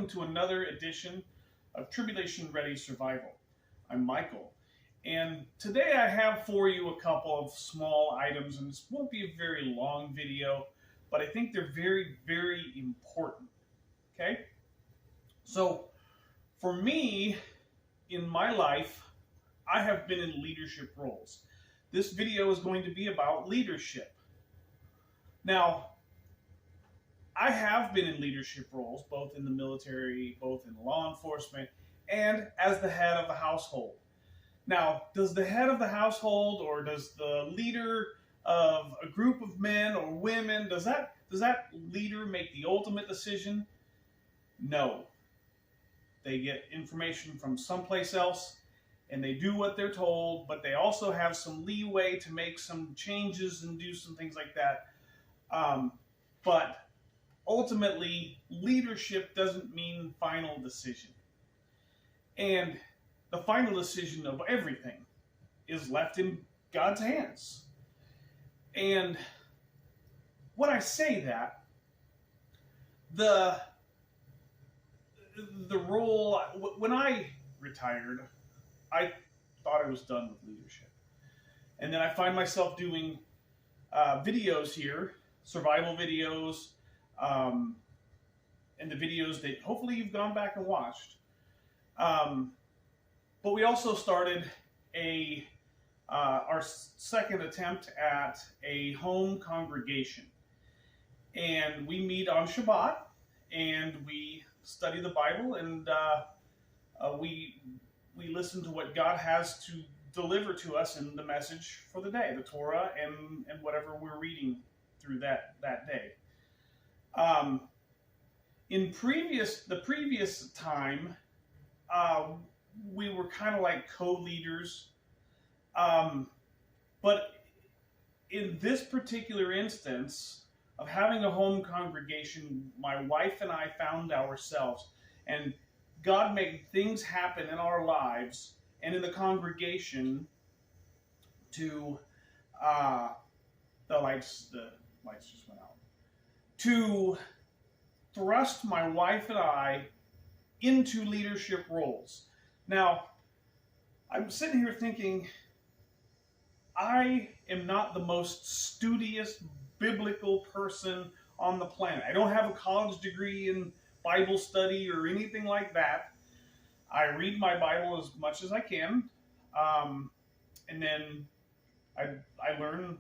welcome to another edition of Tribulation Ready Survival. I'm Michael, and today I have for you a couple of small items, and this won't be a very long video, but I think they're very, very important. Okay? So, for me, in my life, I have been in leadership roles. This video is going to be about leadership. Now, I have been in leadership roles, both in the military, both in law enforcement, and as the head of a household. Now, does the head of the household or does the leader of a group of men or women, does that leader make the ultimate decision? No. They get information from someplace else and they do what they're told, but they also have some leeway to make some changes and do some things like that. But ultimately, leadership doesn't mean final decision. And the final decision of everything is left in God's hands. And when I say that, the role, when I retired, I thought I was done with leadership. And then I find myself doing videos here, survival videos, and the videos that hopefully you've gone back and watched. But we also started our second attempt at a home congregation. And we meet on Shabbat, and we study the Bible, and we listen to what God has to deliver to us in the message for the day, the Torah, and whatever we're reading through that day. In the previous time, we were kind of like co-leaders, but in this particular instance of having a home congregation, my wife and I found ourselves, and God made things happen in our lives and in the congregation to the lights just went out, to thrust my wife and I into leadership roles. Now, I'm sitting here thinking, I am not the most studious biblical person on the planet. I don't have a college degree in Bible study or anything like that. I read my Bible as much as I can, and then I learn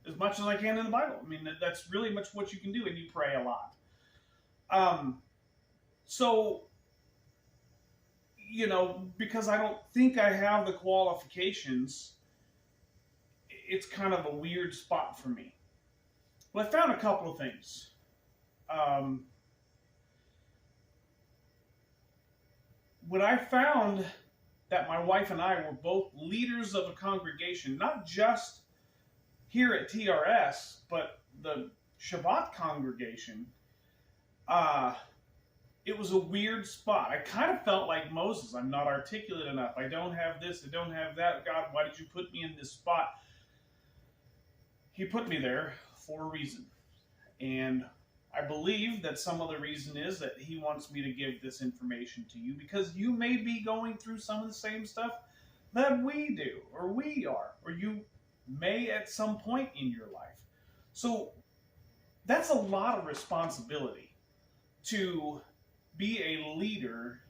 as much as I can in the Bible. I mean, that's really much what you can do, and you pray a lot. So, because I don't think I have the qualifications, it's kind of a weird spot for me. Well, I found a couple of things. When I found that my wife and I were both leaders of a congregation, not just here at TRS, but the Shabbat congregation, it was a weird spot. I kind of felt like Moses. I'm not articulate enough. I don't have this. I don't have that. God, why did you put me in this spot? He put me there for a reason. And I believe that some of the reason is that he wants me to give this information to you because you may be going through some of the same stuff that we do, or we are, or you may at some point in your life. So that's a lot of responsibility to be a leader,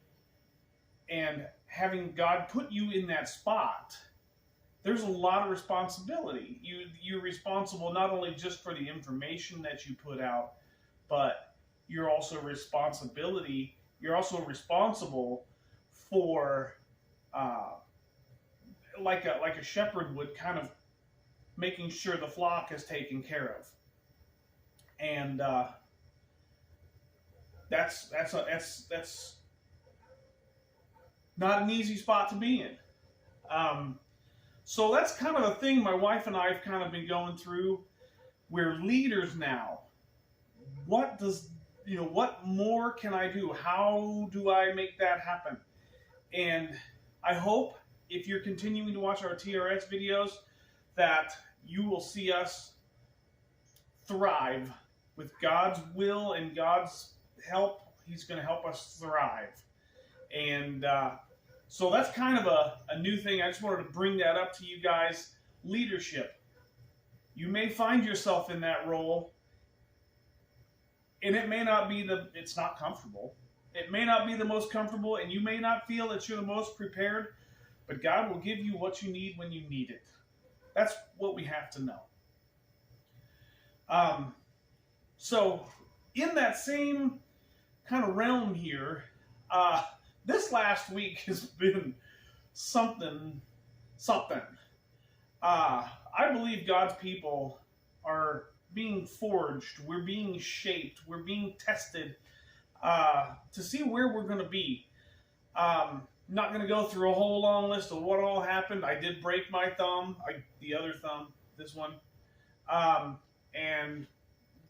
and having God put you in that spot, there's a lot of responsibility. You're responsible not only just for the information that you put out, but you're also responsible for like a shepherd would, kind of making sure the flock is taken care of. And that's not an easy spot to be in. So that's kind of a thing my wife and I have kind of been going through. We're leaders now. What more can I do? How do I make that happen? And I hope if you're continuing to watch our TRS videos that you will see us thrive with God's will and God's help He's going to help us thrive. And so that's kind of a new thing. I just wanted to bring that up to you guys. Leadership. You may find yourself in that role, and it may not be it's not comfortable. It may not be the most comfortable, and you may not feel that you're the most prepared, but God will give you what you need when you need it. That's what we have to know. So in that same kind of realm here, this last week has been something. I believe God's people are being forged. We're being shaped. We're being tested to see where we're going to be. Not going to go through a whole long list of what all happened. I did break my thumb, the other thumb, this one. And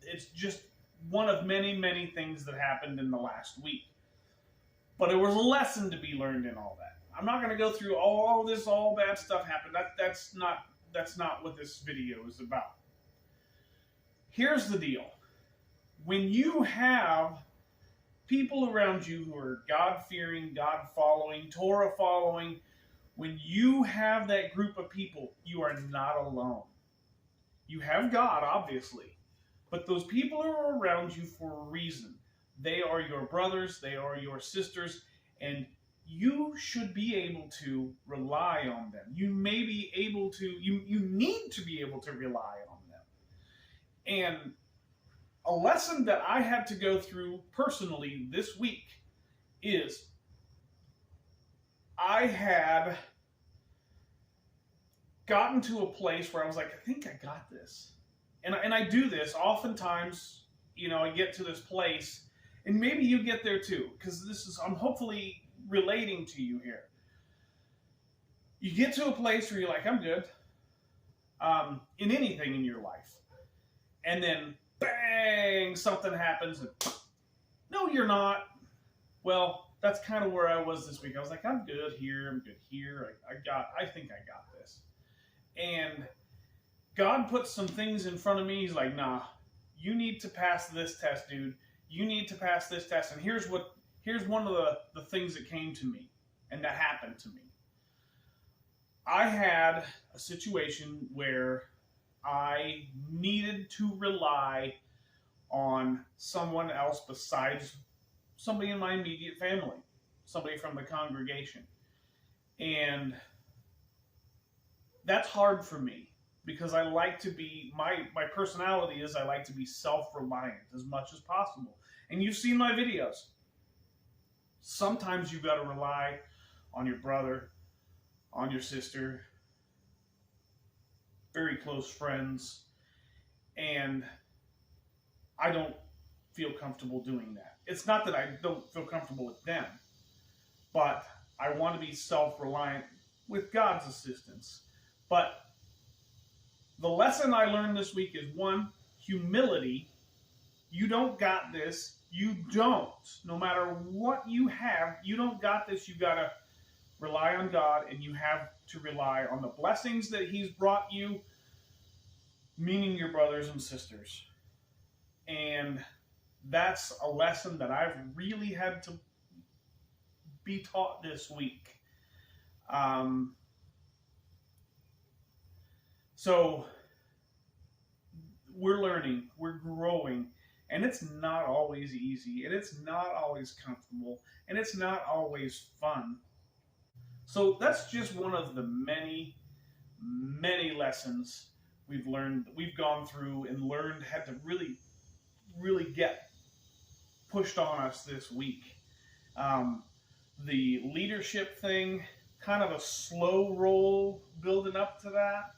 it's just one of many, many things that happened in the last week. But there was a lesson to be learned in all that. I'm not going to go through all bad stuff happened. That's not what this video is about. Here's the deal. When you have people around you who are God-fearing, God-following, Torah-following, when you have that group of people, you are not alone. You have God, obviously, but those people are around you for a reason. They are your brothers, they are your sisters, and you should be able to rely on them. You may be able to, you need to be able to rely on them. And a lesson that I had to go through personally this week is I had gotten to a place where I was like, I think I got this. And I do this oftentimes, I get to this place, and maybe you get there too, because I'm hopefully relating to you here. You get to a place where you're like, I'm good, in anything in your life. And then, bang, something happens, and no, you're not. Well, that's kind of where I was this week. I was like, I'm good here, I'm good here. I think I got this. And God put some things in front of me. He's like, nah, you need to pass this test, dude. You need to pass this test. And here's one of the things that came to me and that happened to me. I had a situation where I needed to rely on someone else besides somebody in my immediate family, somebody from the congregation. And that's hard for me because I like to be, my personality is I like to be self-reliant as much as possible. And you've seen my videos. Sometimes you've got to rely on your brother, on your sister, very close friends, and I don't feel comfortable doing that. It's not that I don't feel comfortable with them, but I want to be self-reliant with God's assistance. But the lesson I learned this week is, one, humility. You don't got this. You don't. No matter what you have, you don't got this. You got to rely on God, and you have to rely on the blessings that He's brought you, meaning your brothers and sisters. And that's a lesson that I've really had to be taught this week. So we're learning, we're growing, and it's not always easy, and it's not always comfortable, and it's not always fun. So that's just one of the many, many lessons we've learned, we've gone through and learned, had to really, really get pushed on us this week. The leadership thing, kind of a slow roll building up to that,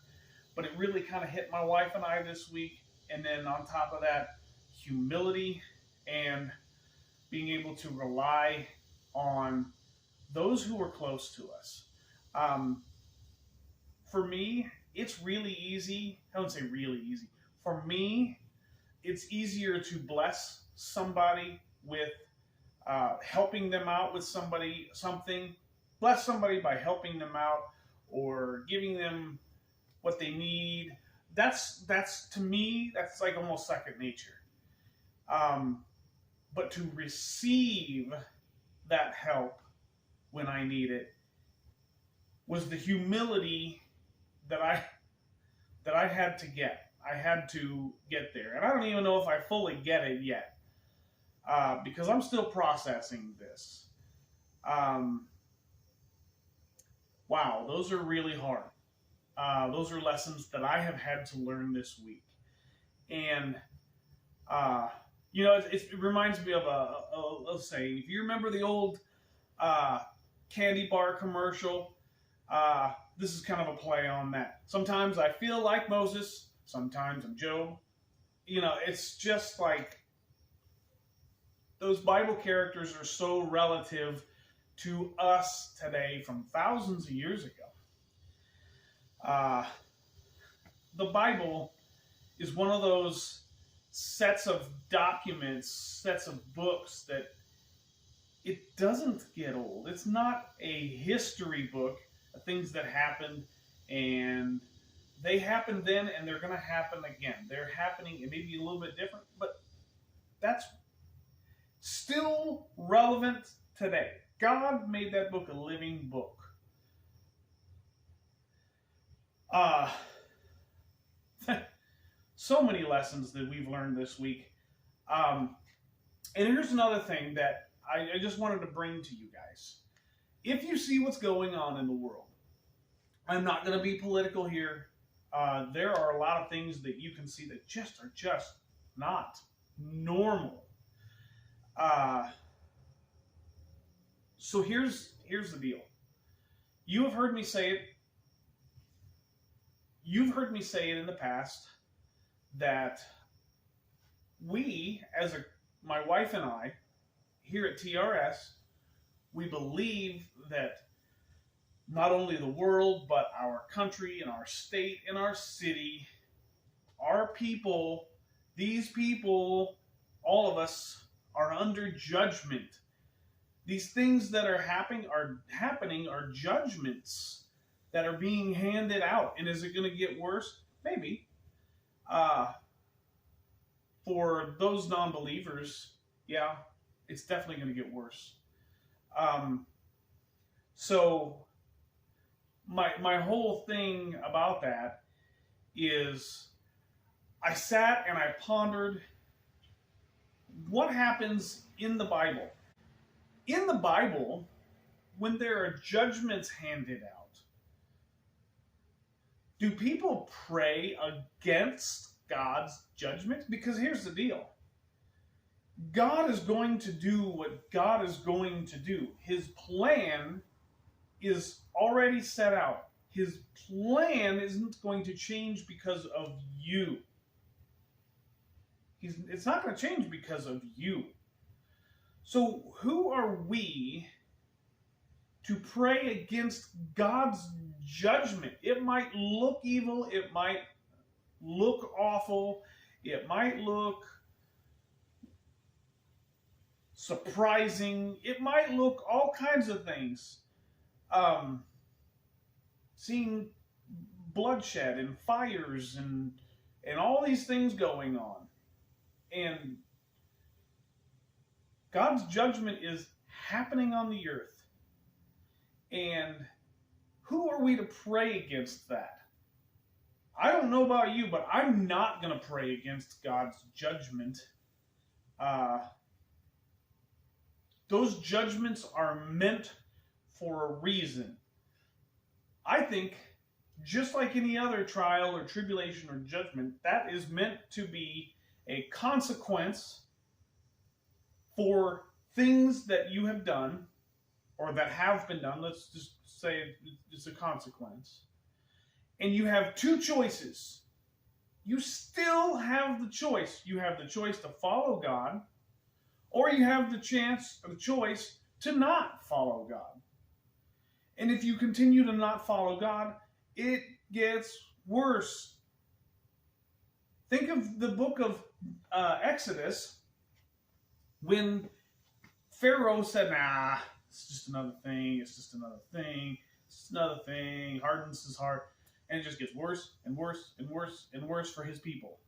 but it really kind of hit my wife and I this week. And then on top of that, humility and being able to rely on those who are close to us. For me, it's really easy. I wouldn't say really easy. For me, it's easier to bless somebody with helping them out with something. Bless somebody by helping them out or giving them what they need. That's to me, that's like almost second nature. but to receive that help when I need it was the humility that I had to get. I had to get there. And I don't even know if I fully get it yet, because I'm still processing this. Wow, those are really hard. Those are lessons that I have had to learn this week. And, it reminds me of a saying. If you remember the old candy bar commercial, this is kind of a play on that. Sometimes I feel like Moses, sometimes I'm Job. It's just like those Bible characters are so relative to us today from thousands of years ago. The Bible is one of those sets of documents, sets of books that it doesn't get old. It's not a history book of things that happened, and they happened then and they're going to happen again. They're happening, it may be a little bit different, but that's still relevant today. God made that book a living book. So many lessons that we've learned this week. And here's another thing that I just wanted to bring to you guys. If you see what's going on in the world, I'm not going to be political here. There are a lot of things that you can see that are just not normal. So here's the deal. You have heard me say it. You've heard me say it in the past that we, my wife and I, here at TRS, we believe that not only the world, but our country and our state and our city, our people, these people, all of us are under judgment. These things that are happening are judgments that are being handed out. And is it going to get worse? Maybe. For those non-believers, yeah, it's definitely going to get worse. So my whole thing about that is I sat and I pondered what happens in the Bible. In the Bible, when there are judgments handed out, do people pray against God's judgment? Because here's the deal. God is going to do what God is going to do. His plan is already set out. His plan isn't going to change because of you. It's not going to change because of you. So who are we to pray against God's judgment? It might look evil. It might look awful. It might look surprising. It might look all kinds of things. Seeing bloodshed and fires and all these things going on. And God's judgment is happening on the earth. And who are we to pray against that? I don't know about you, but I'm not going to pray against God's judgment. Those judgments are meant for a reason. I think, just like any other trial or tribulation or judgment, that is meant to be a consequence for things that you have done or that have been done. Let's just say it's a consequence. And you have two choices. You still have the choice. You have the choice to follow God, or you have the choice to not follow God. And if you continue to not follow God, it gets worse. Think of the book of Exodus, when Pharaoh said, nah, it's just another thing, it's just another thing, it's just another thing, hardens his heart, and it just gets worse and worse and worse and worse for his people.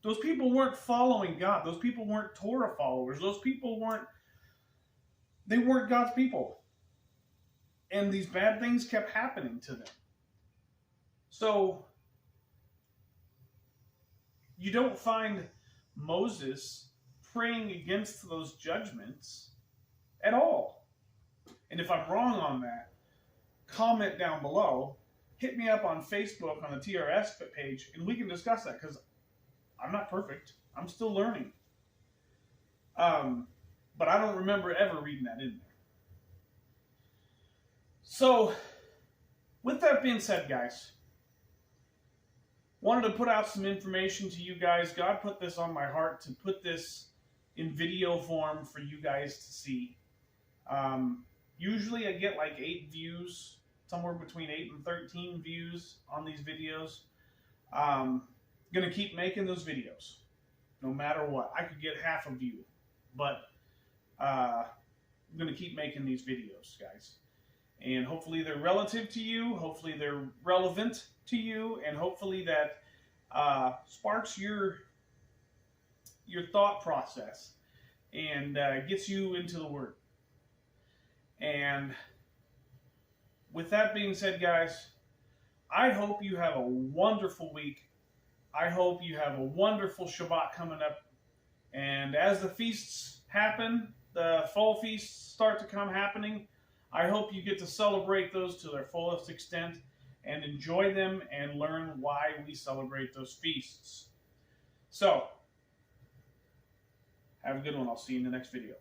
Those people weren't following God. Those people weren't Torah followers. Those people weren't God's people. And these bad things kept happening to them. So, you don't find Moses praying against those judgments at all. And if I'm wrong on that, comment down below. Hit me up on Facebook on the TRS page, and we can discuss that, because I'm not perfect. I'm still learning. But I don't remember ever reading that in there. So, with that being said, guys, wanted to put out some information to you guys. God put this on my heart to put this in video form for you guys to see. Usually I get like 8 views, somewhere between 8 and 13 views on these videos. Gonna keep making those videos, no matter what. I could get half a view, but I'm gonna keep making these videos, guys. And hopefully they're relative to you, hopefully they're relevant to you, and hopefully that sparks your thought process and gets you into the Word. And with that being said, guys, I hope you have a wonderful week. I hope you have a wonderful Shabbat coming up. And as the feasts happen, the fall feasts start to come happening, I hope you get to celebrate those to their fullest extent and enjoy them and learn why we celebrate those feasts. So, have a good one. I'll see you in the next video.